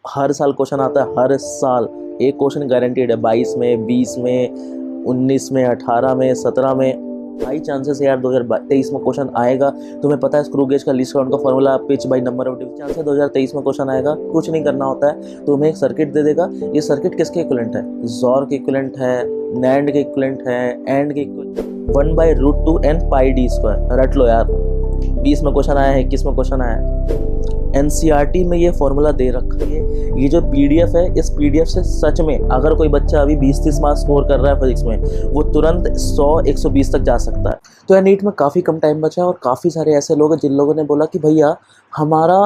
हर साल क्वेश्चन आता है, हर साल एक क्वेश्चन गारंटीड है। 22 में, 20 में, 19 में, 18 में, 17 में, हाई चांसेस है यार 2023 में क्वेश्चन आएगा। तुम्हें पता है स्क्रू गेज का लीस्ट काउंट का formula pitch by number of division chance है 2023 में क्वेश्चन आएगा। कुछ नहीं करना होता है, तुम्हें एक सर्किट दे देगा। ये सर्किट किसके इक्विवेलेंट है? ज़ोर के इक्विवेलेंट है, नैंड के इक्विवेलेंट है, एंड के इक्विवेलेंट। 1/√2n पाई डी स्क्वायर रट लो यार। 20 में क्वेश्चन आया है, 21 में क्वेश्चन आया है। एनसीईआरटी में ये फॉर्मूला दे रखा है। ये जो पीडीएफ है, इस पीडीएफ से सच में अगर कोई बच्चा अभी 20-30 मार्क्स स्कोर कर रहा है फिजिक्स में, वो तुरंत 100-120 तक जा सकता है। तो यार नीट में काफ़ी कम टाइम बचा है और काफ़ी सारे ऐसे लोग हैं जिन लोगों ने बोला कि भैया हमारा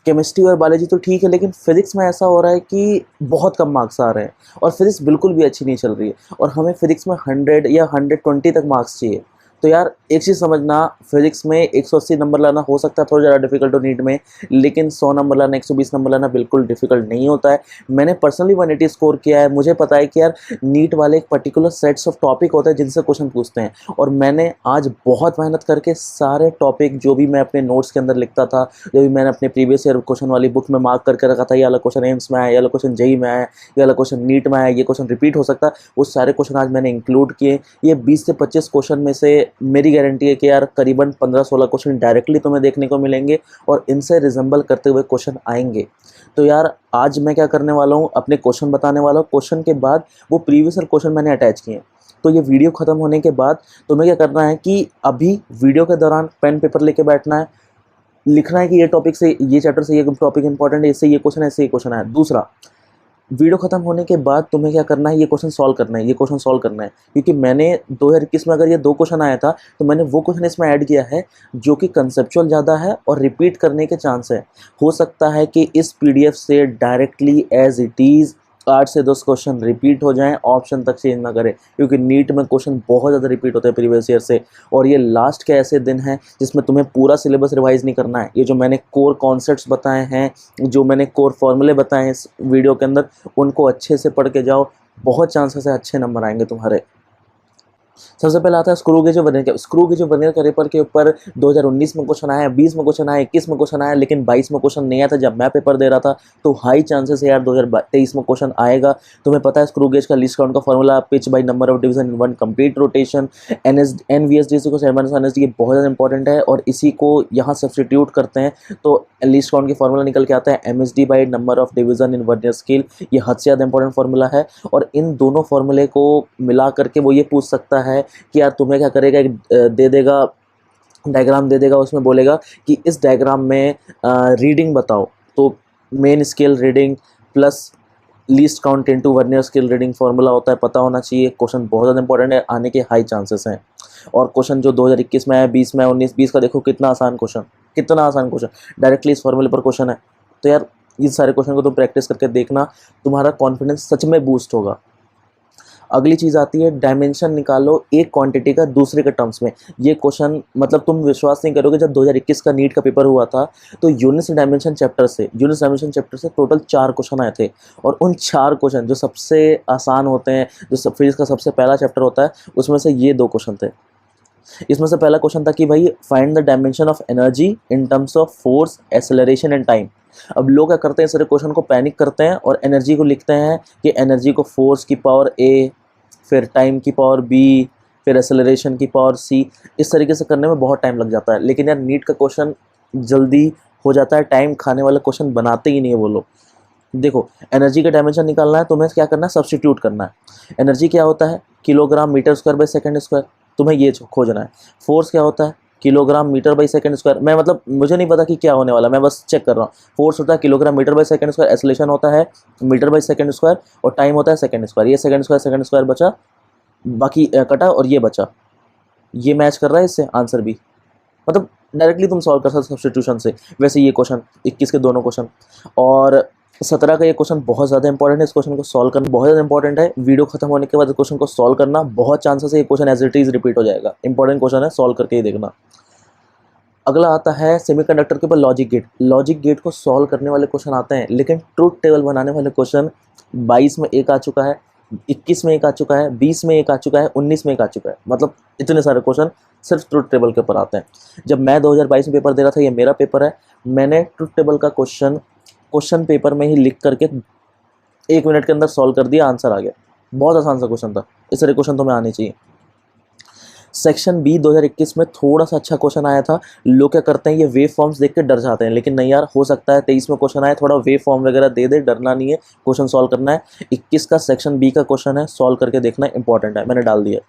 केमिस्ट्री और बायोलॉजी तो ठीक है, लेकिन फिजिक्स में ऐसा हो रहा है कि बहुत कम मार्क्स आ रहे हैं और फिजिक्स बिल्कुल भी अच्छी नहीं चल रही है और हमें फिजिक्स में 100 या 120 तक मार्क्स चाहिए। तो यार एक चीज़ समझना, फिजिक्स में 180 नंबर लाना हो सकता है थोड़ा ज़्यादा डिफिकल्ट हो नीट में, लेकिन 100 नंबर लाना, 120 नंबर लाना बिल्कुल डिफिकल्ट नहीं होता है। मैंने पर्सनली 180 स्कोर किया है। मुझे पता है कि यार नीट वाले एक पर्टिकुलर सेट्स ऑफ टॉपिक होते हैं जिनसे क्वेश्चन पूछते हैं, और मैंने आज बहुत मेहनत करके सारे टॉपिक जो भी मैं अपने नोट्स के अंदर लिखता था, जो भी मैंने अपने प्रीवियस ईयर क्वेश्चन वाली बुक में मार्क करके रखा था, ये वाला क्वेश्चन एम्स में आया, ये वाला क्वेश्चन जेई में आया, ये वाला क्वेश्चन नीट में आया, ये क्वेश्चन रिपीट हो सकता है, वो सारे क्वेश्चन आज मैंने इंक्लूड किए। ये 20 से 25 क्वेश्चन में से मेरी गारंटी है कि यार करीबन 15-16 क्वेश्चन डायरेक्टली तुम्हें देखने को मिलेंगे और इनसे रिजेंबल करते हुए क्वेश्चन आएंगे। तो यार आज मैं क्या करने वाला हूँ, अपने क्वेश्चन बताने वाला हूँ। क्वेश्चन के बाद वो प्रीवियस ईयर क्वेश्चन मैंने अटैच किए। तो ये वीडियो ख़त्म होने के बाद तुम्हें क्या करना है कि अभी वीडियो के दौरान पेन पेपर लेके बैठना है, लिखना है कि ये टॉपिक से, ये चैप्टर से ये टॉपिक इंपॉर्टेंट है, इससे ये क्वेश्चन है, इससे ये क्वेश्चन है। दूसरा, वीडियो खत्म होने के बाद तुम्हें क्या करना है, ये क्वेश्चन सॉल्व करना है, ये क्वेश्चन सॉल्व करना है, क्योंकि मैंने 2021 में अगर ये 2 क्वेश्चन आया था तो मैंने वो क्वेश्चन इसमें ऐड किया है जो कि कंसेप्चुअल ज़्यादा है और रिपीट करने के चांस है। हो सकता है कि इस पीडीएफ से डायरेक्टली एज इट इज़ 8 से 10 क्वेश्चन रिपीट हो जाएं, ऑप्शन तक चेंज ना करें, क्योंकि नीट में क्वेश्चन बहुत ज़्यादा रिपीट होते हैं प्रीवियस ईयर से। और ये लास्ट के ऐसे दिन हैं जिसमें तुम्हें पूरा सिलेबस रिवाइज नहीं करना है। ये जो मैंने कोर कॉन्सेप्ट्स बताए हैं, जो मैंने कोर फॉर्मूले बताए हैं इस वीडियो के अंदर, उनको अच्छे से पढ़ के जाओ, बहुत चांसेस है अच्छे नंबर आएंगे तुम्हारे। सबसे पहले आता है स्क्रू गेज और वर्नियर कैलिपर। स्क्रू गेज और वर्नियर कैलिपर के ऊपर 2019 में क्वेश्चन आया, 20 में क्वेश्चन आया, 21 में क्वेश्चन आया, लेकिन 22 में क्वेश्चन नहीं आया था जब मैं पेपर दे रहा था। तो हाई चांसेस है यार 2023 में क्वेश्चन आएगा। तुम्हें पता है स्क्रू गेज का लीस्ट काउंट का formula pitch by number of division in one complete rotation. NVSD को एनएसडी, ये बहुत ज़्यादा इंपॉर्टेंट है और इसी को यहाँ सब्सटीट्यूट करते हैं तो लीस्ट काउंट की फॉर्मूला निकल के आता है MSD by number of division in vernier scale. ये हद से ज़्यादा इंपॉर्टेंट फॉर्मूला है और इन दोनों फॉर्मूले को मिला करके वो ये पूछ सकता है कि यार तुम्हें क्या करेगा, एक दे देगा डायग्राम दे देगा, उसमें बोलेगा कि इस डायग्राम में रीडिंग बताओ। तो main scale reading plus least count into vernier scale reading formula होता है, पता होना चाहिए। क्वेश्चन बहुत ज़्यादा इंपॉर्टेंट है, आने के हाई चांसेस हैं। और क्वेश्चन जो 2021 में है, 20 में, 19-20 का देखो कितना आसान क्वेश्चन, कितना आसान क्वेश्चन, डायरेक्टली इस फॉर्मूले पर क्वेश्चन है। तो यार इस सारे क्वेश्चन को तुम प्रैक्टिस करके देखना, तुम्हारा कॉन्फिडेंस सच में बूस्ट होगा। अगली चीज़ आती है डायमेंशन निकालो एक क्वांटिटी का दूसरे के टर्म्स में। ये क्वेश्चन मतलब तुम विश्वास नहीं करोगे, जब 2021 का नीट का पेपर हुआ था तो यूनिट्स डायमेंशन चैप्टर से टोटल 4 क्वेश्चन आए थे। और उन 4 क्वेश्चन जो सबसे आसान होते हैं, जो फिजिक्स का सबसे पहला चैप्टर होता है, उसमें से ये 2 क्वेश्चन थे। इसमें से पहला क्वेश्चन था कि भाई find the dimension of energy in terms of force, acceleration and time. अब लोग क्या करते हैं, सारे क्वेश्चन को पैनिक करते हैं और एनर्जी को लिखते हैं कि एनर्जी को फोर्स की पावर ए, फिर टाइम की पावर बी, फिर एक्सेलरेशन की पावर सी। इस तरीके से करने में बहुत टाइम लग जाता है। लेकिन यार नीट का क्वेश्चन जल्दी हो जाता है, टाइम खाने वाला क्वेश्चन बनाते ही नहीं है वो लोग। देखो एनर्जी का डायमेंशन निकालना है, तुम्हें क्या करना है, सब्स्टिट्यूट करना है। एनर्जी क्या होता है, kilogram metre square by second square, तुम्हें ये खोजना है। फोर्स क्या होता है, kilogram metre by second square. मैं मतलब मुझे नहीं पता कि क्या होने वाला, मैं बस चेक कर रहा हूँ। फोर्स होता है kilogram metre by second square, acceleration होता है मीटर बाई सेकंड स्क्वायर, और टाइम होता है सेकंड स्क्वायर। ये सेकंड स्क्वायर बचा, बाकी कटा और ये बचा, ये मैच कर रहा है इससे आंसर भी। मतलब डायरेक्टली तुम सॉल्व कर सकते हो सब्स्टिट्यूशन से। वैसे ये क्वेश्चन 21 के दोनों क्वेश्चन और 17 का ये क्वेश्चन बहुत ज़्यादा इंपॉर्टेंट है। इस क्वेश्चन को सॉल्व करना बहुत ज़्यादा इंपॉर्टेंट है। वीडियो खत्म होने के बाद इस क्वेश्चन को सॉल्व करना, बहुत चांसेस है ये question as it is repeat हो जाएगा। इंपॉर्टेंट क्वेश्चन है, सॉल्व करके ही देखना। अगला आता है सेमीकंडक्टर के ऊपर लॉजिक गेट। लॉजिक गेट को सॉल्व करने वाले क्वेश्चन आते हैं, लेकिन ट्रूथ टेबल बनाने वाले क्वेश्चन 22 में एक आ चुका है, 21 में एक आ चुका है, 20 में एक आ चुका है, 19 में एक आ चुका है। मतलब इतने सारे क्वेश्चन सिर्फ ट्रूथ टेबल के ऊपर आते हैं। जब मैं 2022 में पेपर दे रहा था, ये मेरा पेपर है, मैंने ट्रूथ टेबल का क्वेश्चन क्वेश्चन पेपर में ही लिख करके 1 मिनट के अंदर सॉल्व कर दिया, आंसर आ गया। बहुत आसान सा क्वेश्चन था, इस तरह क्वेश्चन तुम्हें आने चाहिए। सेक्शन बी 2021 में थोड़ा सा अच्छा क्वेश्चन आया था। लोग क्या करते हैं, ये वेव फॉर्म्स देख के डर जाते हैं, लेकिन नहीं यार, हो सकता है 23 में क्वेश्चन आए, थोड़ा वेव फॉर्म वगैरह दे दे, डरना नहीं है, क्वेश्चन सॉल्व करना है। 21 का सेक्शन बी का क्वेश्चन है, सॉल्व करके देखना इंपॉर्टेंट है, मैंने डाल दिया।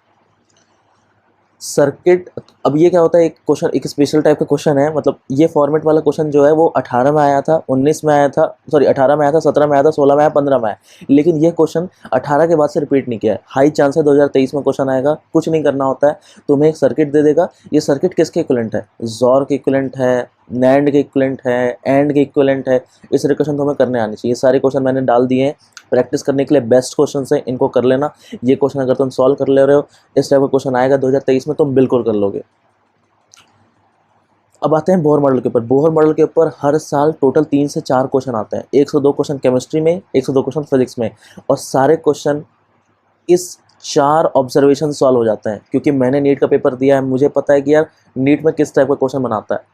सर्किट, अब ये क्या होता है, एक क्वेश्चन, एक स्पेशल टाइप का क्वेश्चन है, मतलब ये फॉर्मेट वाला क्वेश्चन जो है वो 18 में आया था, 19 में आया था, सॉरी 18 में आया था, 17 में आया था, 16 में आया, 15 में आया, लेकिन ये क्वेश्चन 18 के बाद से रिपीट नहीं किया है। हाई चांस है 2023 में क्वेश्चन आएगा। कुछ नहीं करना होता है, तुम्हें एक सर्किट दे देगा, ये सर्किट किसके इक्विवेलेंट है, ज़ोर के इक्विवेलेंट है, नैंड के इक्विवेलेंट है, एंड के इक्विवेलेंट है, इस तरह क्वेश्चन तुम्हें करने आने चाहिए। सारे क्वेश्चन मैंने डाल दिए हैं, प्रैक्टिस करने के लिए बेस्ट क्वेश्चन है, इनको कर लेना। ये क्वेश्चन अगर तुम सॉल्व कर ले रहे हो, इस टाइप का क्वेश्चन आएगा 2023 में, तुम बिल्कुल कर लोगे। अब आते हैं बोहर मॉडल के ऊपर। बोहर मॉडल के ऊपर हर साल टोटल 3 से 4 क्वेश्चन आते हैं। 102 क्वेश्चन केमिस्ट्री में, 102 क्वेश्चन फिजिक्स में, और सारे क्वेश्चन इस 4 ऑब्जर्वेशन सॉल्व हो जाते हैं। क्योंकि मैंने नीट का पेपर दिया है, मुझे पता है कि यार नीट में किस टाइप का क्वेश्चन बनाता है।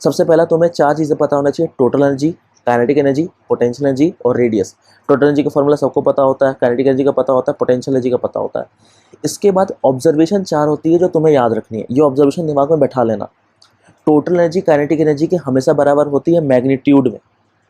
सबसे पहला तुम्हें 4 चीज़ें पता होना चाहिए, total energy, kinetic energy, potential energy और रेडियस। टोटल एनर्जी का फॉर्मूला सबको पता होता है, काइनेटिक एनर्जी का पता होता है, पोटेंशियल एनर्जी का पता होता है। इसके बाद ऑब्जर्वेशन 4 होती है जो तुम्हें याद रखनी है, ये ऑब्जर्वेशन दिमाग में बैठा लेना। टोटल एनर्जी काइनेटिक एनर्जी के हमेशा बराबर होती है मैग्नीट्यूड में,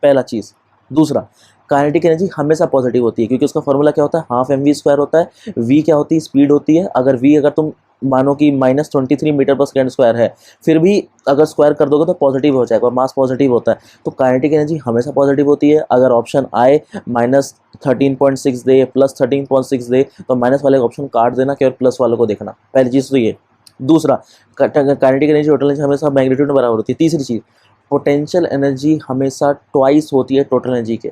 पहला चीज़। दूसरा, काइनेटिक एनर्जी हमेशा पॉजिटिव होती है, क्योंकि उसका फॉर्मूला क्या होता है, हाफ mv² होता है। v क्या होती है, स्पीड होती है। अगर v अगर तुम मानो कि -23 मीटर पर सेकेंड स्क्वायर है, फिर भी अगर स्क्वायर कर दोगे तो पॉजिटिव हो जाएगा, मास पॉजिटिव होता है। तो काइनेटिक एनर्जी हमेशा पॉजिटिव होती है। अगर ऑप्शन आए -13.6 दे, +13.6 दे, तो माइनस वाले ऑप्शन काट देना, केवल प्लस वालों को देखना। पहली चीज़ तो ये। दूसरा, काइनेटिक एनर्जी टोटल एनर्जी हमेशा मैग्नीट्यूड में बराबर होती है। तीसरी चीज़, पोटेंशियल एनर्जी हमेशा ट्वाइस होती है टोटल एनर्जी के।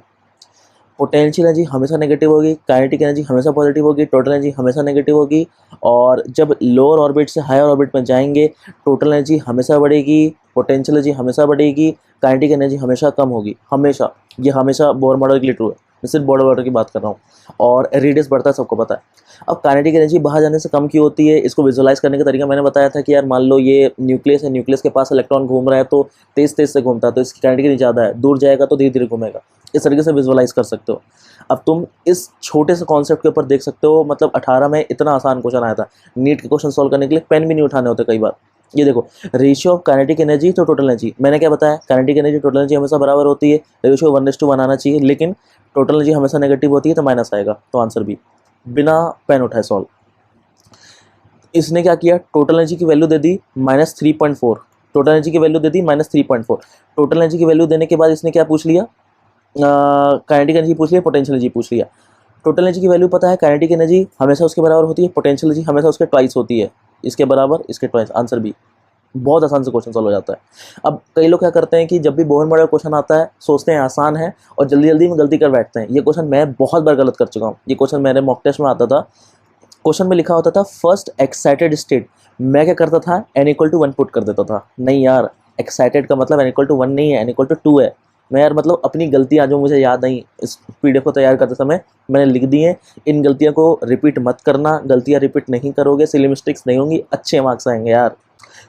पोटेंशियल एनर्जी हमेशा नेगेटिव होगी, काइनेटिक एनर्जी हमेशा पॉजिटिव होगी, टोटल एनर्जी हमेशा नेगेटिव होगी। और जब लोअर ऑर्बिट से हायर ऑर्बिट में जाएंगे, टोटल एनर्जी हमेशा बढ़ेगी, पोटेंशियल एनर्जी हमेशा बढ़ेगी, काइनेटिक एनर्जी हमेशा कम होगी, हमेशा। ये हमेशा बोहर मॉडल के लिए ट्रू है, मैं सिर्फ बोहर मॉडल की बात कर रहा हूँ। और रेडियस बढ़ता है, सबको पता है। अब काइनेटिक एनर्जी बाहर जाने से कम क्यों होती है, इसको विजुअलाइज करने का तरीका मैंने बताया था कि यार मान लो ये न्यूक्लियस है, न्यूक्लियस के पास इलेक्ट्रॉन घूम रहा है, तो तेज तेज से घूमता है, तो इसकी काइनेटिक एनर्जी ज़्यादा है। दूर जाएगा तो धीरे धीरे घूमेगा। इस तरीके से विजुअलाइज कर सकते हो। अब तुम इस छोटे से कॉन्सेप्ट के ऊपर देख सकते हो, मतलब 18 में इतना आसान क्वेश्चन आया था। नीट के क्वेश्चन सॉल्व करने के लिए पेन भी नहीं उठाने होते कई बार। ये देखो, रेशियो ऑफ काइनेटिक एनर्जी तो टोटल एनर्जी, मैंने क्या बताया, काइनेटिक एनर्जी टोटल एनर्जी हमेशा बराबर होती है, रेशियो 1:1 आना चाहिए, लेकिन टोटल एनर्जी हमेशा नेगेटिव होती है, तो माइनस आएगा। तो आंसर बी, बिना पेन उठाए सॉल्व। इसने क्या किया, टोटल एनर्जी की वैल्यू दे दी -3.4, टोटल एनर्जी की वैल्यू दे दी -3.4। टोटल एनर्जी की वैल्यू देने के बाद इसने क्या पूछ लिया, काइनेटिक एनर्जी पूछ लिया, पोटेंशियल एनर्जी पूछ लिया। टोटल एनर्जी की वैल्यू पता है, काइनेटिक एनर्जी हमेशा उसके बराबर होती है, पोटेंशियल एनर्जी हमेशा उसके ट्वाइस होती है, इसके बराबर, इसके ट्वाइस। आंसर बी, बहुत आसान से क्वेश्चन सॉल्व हो जाता है। अब कई लोग क्या करते हैं कि जब भी बोहर मॉडल क्वेश्चन आता है, सोचते हैं आसान है और जल्दी जल्दी में गलती कर बैठते हैं। ये क्वेश्चन मैं बहुत बार गलत कर चुका हूँ। ये क्वेश्चन मेरे मॉक टेस्ट में आता था, क्वेश्चन में लिखा होता था फर्स्ट एक्साइटेड स्टेट, मैं क्या करता था, n=1 पुट कर देता था। नहीं यार, एक्साइटेड का मतलब n=1 नहीं है, n=2 है। मैं यार मतलब अपनी गलतियाँ जो मुझे याद आई इस पीडीएफ को तैयार करते समय मैंने लिख दी हैं। इन गलतियों को रिपीट मत करना, गलतियाँ रिपीट नहीं करोगे, सिली मिस्टेक्स नहीं होंगी, अच्छे मार्क्स आएंगे यार।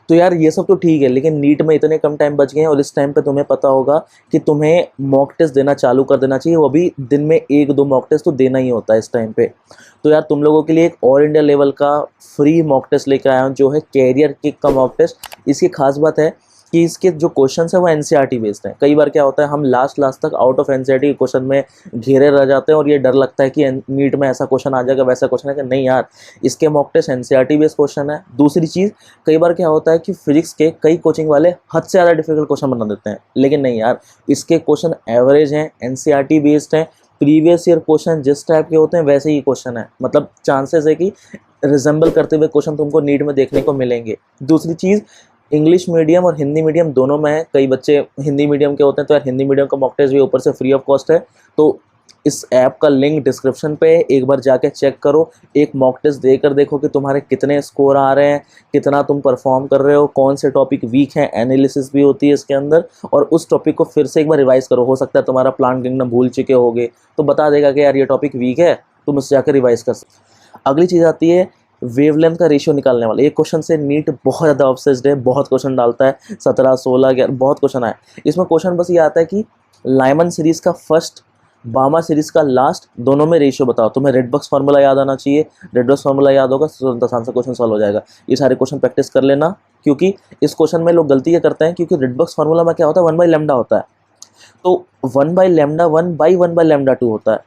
तो यार ये सब तो ठीक है, लेकिन नीट में इतने कम टाइम बच गए हैं और इस टाइम पे तुम्हें पता होगा कि तुम्हें मॉक टेस्ट देना चालू कर देना चाहिए। वो भी दिन में 1-2 मॉक टेस्ट तो देना ही होता है इस टाइम पे। तो यार तुम लोगों के लिए एक ऑल इंडिया लेवल का फ्री मॉक टेस्ट लेकर आया हूँ, जो है कैरियर किक का मॉक टेस्ट। इसकी खास बात है कि इसके जो क्वेश्चन है वो एनसीईआरटी बेस्ड हैं। कई बार क्या होता है, हम लास्ट तक आउट ऑफ एनसीईआरटी के क्वेश्चन में घेरे रह जाते हैं और ये डर लगता है कि नीट में ऐसा क्वेश्चन आ जाएगा, वैसा क्वेश्चन है कि नहीं यार, इसके mock test NCERT based question है। दूसरी चीज़, कई बार क्या होता है कि फिजिक्स के कई कोचिंग वाले हद से ज़्यादा डिफिकल्ट क्वेश्चन बना देते हैं, लेकिन नहीं यार, इसके क्वेश्चन एवरेज हैं, एनसीईआरटी बेस्ड हैं। प्रीवियस ईयर क्वेश्चन जिस टाइप के होते हैं वैसे ही क्वेश्चन है, मतलब चांसेस है कि रिजेंबल करते हुए क्वेश्चन तुमको नीट में देखने को मिलेंगे। दूसरी चीज़, इंग्लिश मीडियम और हिंदी मीडियम दोनों में है। कई बच्चे हिंदी मीडियम के होते हैं, तो यार हिंदी मीडियम का मॉक टेस्ट भी ऊपर से फ्री ऑफ कॉस्ट है। तो इस ऐप का लिंक डिस्क्रिप्शन पे है, एक बार जाके चेक करो, एक मॉक टेस्ट देकर देखो कि तुम्हारे कितने स्कोर आ रहे हैं, कितना तुम परफॉर्म कर रहे हो, कौन से टॉपिक वीक हैं, एनालिसिस भी होती है इसके अंदर। और उस टॉपिक को फिर से एक बार रिवाइज करो, हो सकता है तुम्हारा प्लांट किंगडम भूल चुके होगे, तो बता देगा कि यार ये टॉपिक वीक है, तुम उससे जाकर रिवाइज कर सकते। अगली चीज़ आती है वेवलेंथ का रेशियो निकालने वाला। ये क्वेश्चन से नीट बहुत ज़्यादा ऑब्सेस्ड है, बहुत क्वेश्चन डालता है, 17, 16, 11 बहुत क्वेश्चन आए। इसमें क्वेश्चन बस ये आता है कि लाइमन सीरीज़ का फर्स्ट, बामा सीरीज़ का लास्ट, दोनों में रेशियो बताओ। तुम्हें रेडबक्स फार्मूला याद आना चाहिए, रेडबक्स फार्मूला याद होगा तो 10 आंसर क्वेश्चन सॉल्व हो जाएगा। ये सारे क्वेश्चन प्रैक्टिस कर लेना, क्योंकि इस क्वेश्चन में लोग गलती ये करते हैं, क्योंकि रेडबक्स फार्मूला में क्या होता है, 1/λ होता है, तो 1/λ 1/1/λ2 होता है,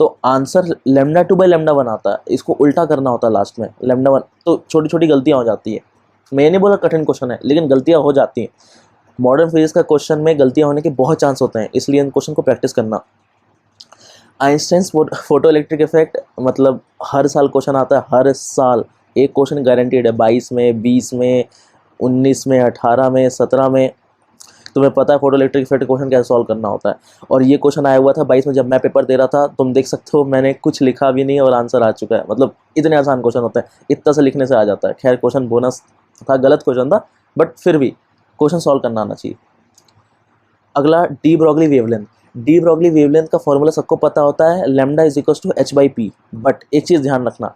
तो आंसर λ2/λ1 आता है। इसको उल्टा करना होता है लास्ट में λ1, तो छोटी छोटी गलतियाँ हो जाती है। मैं नहीं बोला कठिन क्वेश्चन है, लेकिन गलतियाँ हो जाती हैं। मॉडर्न फिजिक्स का क्वेश्चन में गलतियाँ होने के बहुत चांस होते हैं, इसलिए इन क्वेश्चन को प्रैक्टिस करना। आइंस्टाइन्स फोटो इलेक्ट्रिक इफेक्ट, मतलब हर साल क्वेश्चन आता है, हर साल एक क्वेश्चन गारंटीड है, 22 में, 20 में, 19 में, 18 में, 17 में। तुम्हें पता है फोटो इलेक्ट्रिक इफेक्ट क्वेश्चन कैसे सॉल्व करना होता है। और ये क्वेश्चन आया हुआ था 22 में, जब मैं पेपर दे रहा था। तुम देख सकते हो मैंने कुछ लिखा भी नहीं और आंसर आ चुका है। मतलब इतने आसान क्वेश्चन होते हैं, इतना से लिखने से आ जाता है। खैर क्वेश्चन बोनस था, गलत क्वेश्चन था, बट फिर भी क्वेश्चन सॉल्व करना आना चाहिए। अगला de Broglie wavelength. De Broglie wavelength का फॉर्मूला सबको पता होता है, lambda is equal to h/p। But एक चीज़ ध्यान रखना,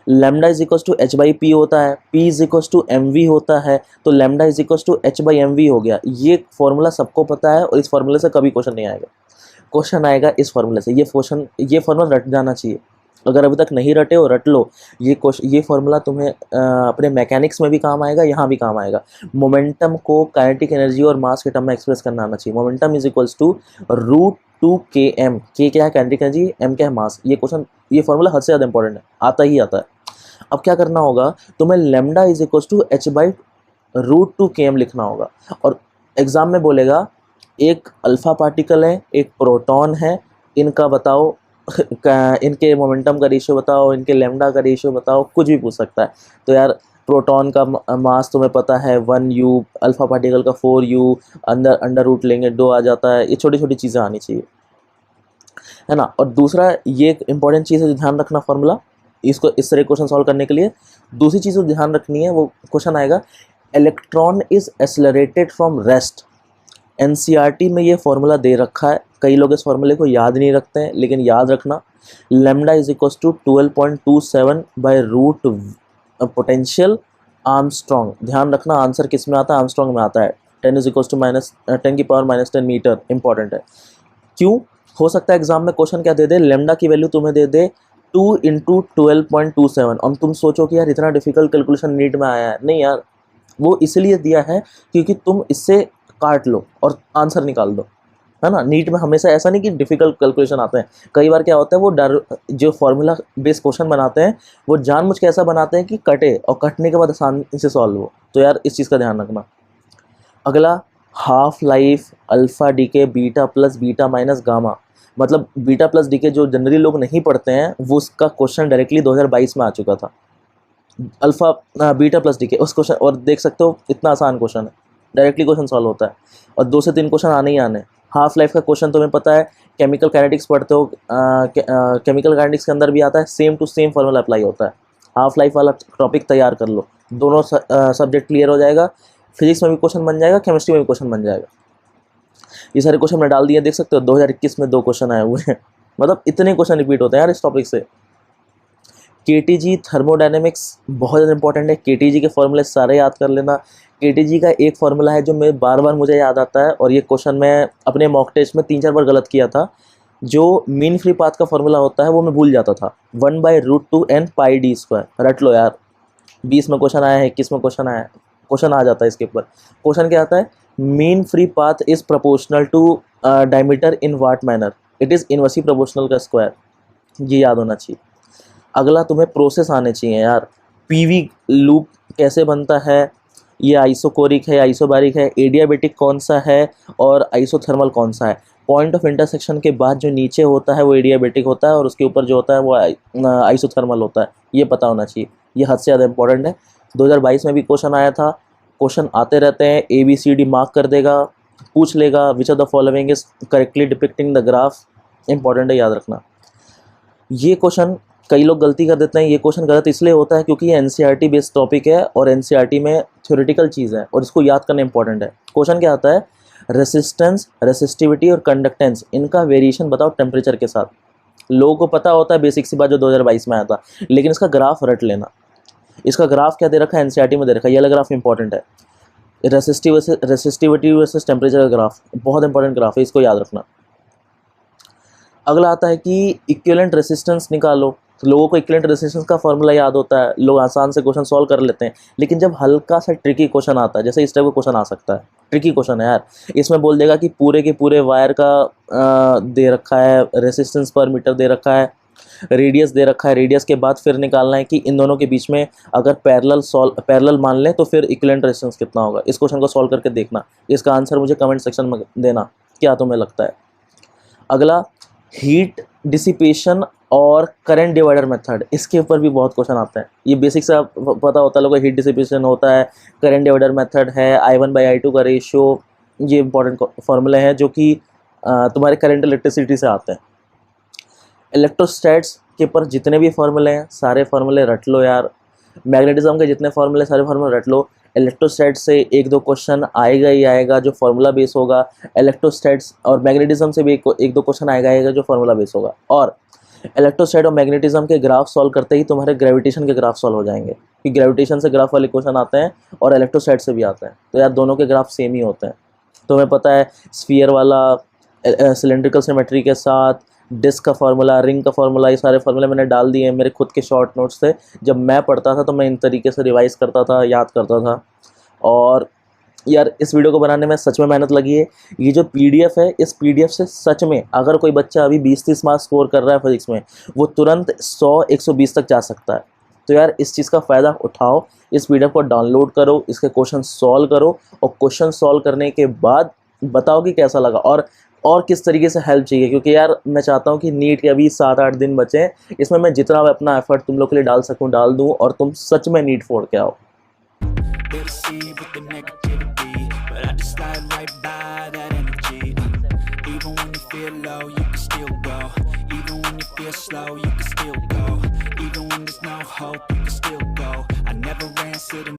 lambda is equal to h/p होता है, p is equal to mv होता है, तो lambda is equal to h/mv हो गया। ये फॉर्मूला सबको पता है और इस फॉर्मूले से कभी क्वेश्चन नहीं आएगा। क्वेश्चन आएगा इस फॉर्मूले से। ये फॉर्मूला रट जाना चाहिए। अगर अभी तक नहीं रटे हो, रट लो। ये फॉर्मूला तुम्हें अपने मैकेनिक्स में भी काम आएगा, यहाँ भी काम आएगा। मोमेंटम को काइनेटिक एनर्जी और मास के टर्म में एक्सप्रेस करना आना चाहिए। Momentum is equals to √2km। के क्या है काइनेटिक एनर्जी, m क्या है मास। ये फॉर्मूला हद से ज़्यादा इंपॉर्टेंट है, आता ही आता है। अब क्या करना होगा, तुम्हें lambda is equal to h/√2km लिखना होगा। और एग्जाम में बोलेगा एक अल्फा पार्टिकल है, एक प्रोटॉन है, इनका बताओ इनके मोमेंटम का रेशियो बताओ, इनके लैम्डा का रेशियो बताओ, कुछ भी पूछ सकता है। तो यार प्रोटॉन का मास तुम्हें पता है 1u, अल्फा पार्टिकल का 4u, अंडर रूट लेंगे 2 आ जाता है। ये छोटी छोटी चीज़ें आनी चाहिए, है ना। और दूसरा ये एक इंपॉर्टेंट चीज़ है, ध्यान रखना फॉर्मूला, इसको इस तरह क्वेश्चन सॉल्व करने के लिए दूसरी चीज़ ध्यान रखनी है। वो क्वेश्चन आएगा, electron is accelerated from rest. NCERT में ये फॉर्मूला दे रखा है, कई लोग इस फॉर्मूले को याद नहीं रखते हैं, लेकिन याद रखना, lambda is equal to 12.27 by root potential Armstrong. ध्यान रखना आंसर किस में आता है, आर्मस्ट्रॉन्ग में आता है। 10 is equal to -10⁻⁻10 metre. Important है। क्यों हो सकता है एग्जाम में क्वेश्चन क्या दे दे, लैम्डा की वैल्यू तुम्हें दे दे 2 × 12.27। और तुम सोचो कि यार इतना डिफिकल्ट कैलकुलेशन नीट में आया है। नहीं यार, वो इसलिए दिया है क्योंकि तुम इससे काट लो और आंसर निकाल दो, है ना। नीट में हमेशा ऐसा नहीं कि डिफिकल्ट कैलकुलेशन आते हैं। कई बार क्या होता है, वो जो फॉर्मूला बेस्ड क्वेश्चन बनाते हैं वो जानबूझ के ऐसा बनाते हैं कि कटे और कटने के बाद आसानी से सॉल्व हो। तो यार इस चीज़ का ध्यान रखना। अगला, half life alpha decay beta plus beta minus gamma. मतलब बीटा प्लस डीके जो जनरली लोग नहीं पढ़ते हैं, वो उसका क्वेश्चन डायरेक्टली 2022 में आ चुका था। अल्फा बीटा प्लस डीके उस क्वेश्चन, और देख सकते हो इतना आसान क्वेश्चन है, डायरेक्टली क्वेश्चन सॉल्व होता है। और 2 से 3 क्वेश्चन आने ही आने। हाफ लाइफ का क्वेश्चन तुम्हें पता है, केमिकल काइनेटिक्स पढ़ते हो, केमिकल काइनेटिक्स के अंदर भी आता है, same to same formula apply होता है। हाफ लाइफ वाला टॉपिक तैयार कर लो, दोनों सब्जेक्ट क्लियर हो जाएगा। फिजिक्स में भी क्वेश्चन बन जाएगा, केमिस्ट्री में भी क्वेश्चन बन जाएगा। ये सारे क्वेश्चन मैं डाल दिए, देख सकते हो 2021 में 2 क्वेश्चन आए हुए हैं। मतलब इतने क्वेश्चन रिपीट होते हैं यार इस टॉपिक से। केटीजी थर्मोडायनेमिक्स बहुत ज़्यादा इंपॉर्टेंट है। केटीजी के फॉर्मूले सारे याद कर लेना। केटीजी का एक फॉर्मूला है जो मैं बार बार मुझे याद आता है, और ये क्वेश्चन मैं अपने मॉक टेस्ट में 3-4 बार गलत किया था। जो मीन फ्री पाथ का फॉर्मूला होता है वो मैं भूल जाता था, 1/√2n πd²। रट लो यार, 20 में क्वेश्चन आया है, 21 में क्वेश्चन आया है, क्वेश्चन आ जाता है इसके ऊपर। क्वेश्चन क्या आता है, mean free path is proportional to diameter in what manner, it is inversely proportional का स्क्वायर। ये याद होना चाहिए। अगला, तुम्हें प्रोसेस आने चाहिए यार। पीवी लूप कैसे बनता है, ये आइसोकोरिक है, आइसोबारिक है, एडियाबेटिक कौन सा है और आइसोथर्मल कौन सा है। पॉइंट ऑफ इंटरसेक्शन के बाद जो नीचे होता है वो एडियाबेटिक होता है, और उसके ऊपर जो होता है वो आइसोथर्मल होता है। ये पता होना चाहिए, ये हद से ज़्यादा इंपॉर्टेंट है। 2022 में भी क्वेश्चन आया था, क्वेश्चन आते रहते हैं। ABCD मार्क कर देगा, पूछ लेगा which of the following is correctly depicting the graph. Important है, याद रखना। ये क्वेश्चन कई लोग गलती कर देते हैं। ये क्वेश्चन गलत इसलिए होता है क्योंकि ये NCERT बेस्ड टॉपिक है, और NCERT में थ्योरेटिकल चीज़ है और इसको याद करना इंपॉर्टेंट है। क्वेश्चन क्या आता है, रेसिस्टेंस, रेसिस्टिविटी और कंडक्टेंस, इनका वेरिएशन बताओ टेम्परेचर के साथ। लोगों को पता होता है बेसिक सी बात जो 2022 में आया था, लेकिन इसका ग्राफ रट लेना। इसका ग्राफ क्या दे रखा है, एनसीईआरटी में दे रखा है, ये वाला ग्राफ इंपॉर्टेंट है, रेसिस्टिविटी वर्सेस टेम्परेचर का ग्राफ, बहुत इंपॉर्टेंट ग्राफ है, इसको याद रखना। अगला आता है कि इक्विवेलेंट रेसिस्टेंस निकालो। तो लोगों को इक्विवेलेंट रेसिस्टेंस का फॉर्मूला याद होता है, लोग आसान से क्वेश्चन सॉल्व कर लेते हैं, लेकिन जब हल्का सा ट्रिकी क्वेश्चन आता है, जैसे इस टाइप का क्वेश्चन आ सकता है, ट्रिकी क्वेश्चन है यार, इसमें बोल देगा कि पूरे के पूरे वायर का दे रखा है, रेसिस्टेंस पर मीटर दे रखा है, रेडियस दे रखा है, रेडियस के बाद फिर निकालना है कि इन दोनों के बीच में अगर पैरेलल मान लें तो फिर इक्विवेलेंट रेजिस्टेंस कितना होगा। इस क्वेश्चन को सॉल्व करके देखना, इसका आंसर मुझे कमेंट सेक्शन में देना, क्या तुम्हें लगता है। अगला हीट डिसिपेशन और करंट डिवाइडर मेथड, इसके ऊपर भी बहुत क्वेश्चन आते हैं। ये बेसिक से पता होता है लोगों को, हीट डिसिपेशन होता है, करंट डिवाइडर मेथड है, I1/I2 का रेशियो, ये इंपॉर्टेंट फॉर्मूले हैं जो कि तुम्हारे करंट इलेक्ट्रिसिटी से आते हैं। इलेक्ट्रोस्टैट्स के ऊपर जितने भी फार्मूले हैं सारे फार्मूले रट लो यार, मैग्नेटिज्म के जितने फार्मूले सारे फार्मूले रट लो। इलेक्ट्रोस्टैट से एक दो क्वेश्चन आएगा ही आएगा जो फार्मूला बेस होगा, इलेक्ट्रोस्टैट्स और मैग्नेटिज्म से भी एक दो क्वेश्चन आएगा जो फार्मूला बेस होगा। और इलेक्ट्रोस्टैट और मैग्नेटिज्म के ग्राफ सॉल्व करते ही तुम्हारे ग्रेविटेशन के ग्राफ सॉल्व हो जाएंगे, क्योंकि ग्रेविटेशन से ग्राफ वाले क्वेश्चन आते हैं और इलेक्ट्रोस्टैट से भी आते हैं, तो यार दोनों के ग्राफ सेम ही होते हैं। तुम्हें पता है स्फीयर वाला सिलेंड्रिकल सिमेट्री के साथ डिस्क का फार्मूला, रिंग का फार्मूला, ये सारे फार्मूले मैंने डाल दिए हैं मेरे खुद के शॉर्ट नोट्स से। जब मैं पढ़ता था तो मैं इन तरीके से रिवाइज करता था, याद करता था। और यार इस वीडियो को बनाने में सच में मेहनत लगी है। ये जो PDF है, इस PDF से सच में अगर कोई बच्चा अभी 20-30 मार्क्स स्कोर कर रहा है फिजिक्स में, वो तुरंत 100-120 तक जा सकता है। तो यार इस चीज़ का फ़ायदा उठाओ, इस PDF को डाउनलोड करो, इसके क्वेश्चन सॉल्व करो, और क्वेश्चन सॉल्व करने के बाद बताओ कि कैसा लगा और किस तरीके से हेल्प चाहिए, क्योंकि यार मैं चाहता हूँ कि नीट के अभी 7-8 दिन बचे हैं, इसमें मैं जितना अपना एफर्ट तुम लोग के लिए डाल सकूँ डाल दूँ, और तुम सच में नीट फोड़ के आओ। Slow, you can still go. Even when there's no hope, you can still go. I never ran, sit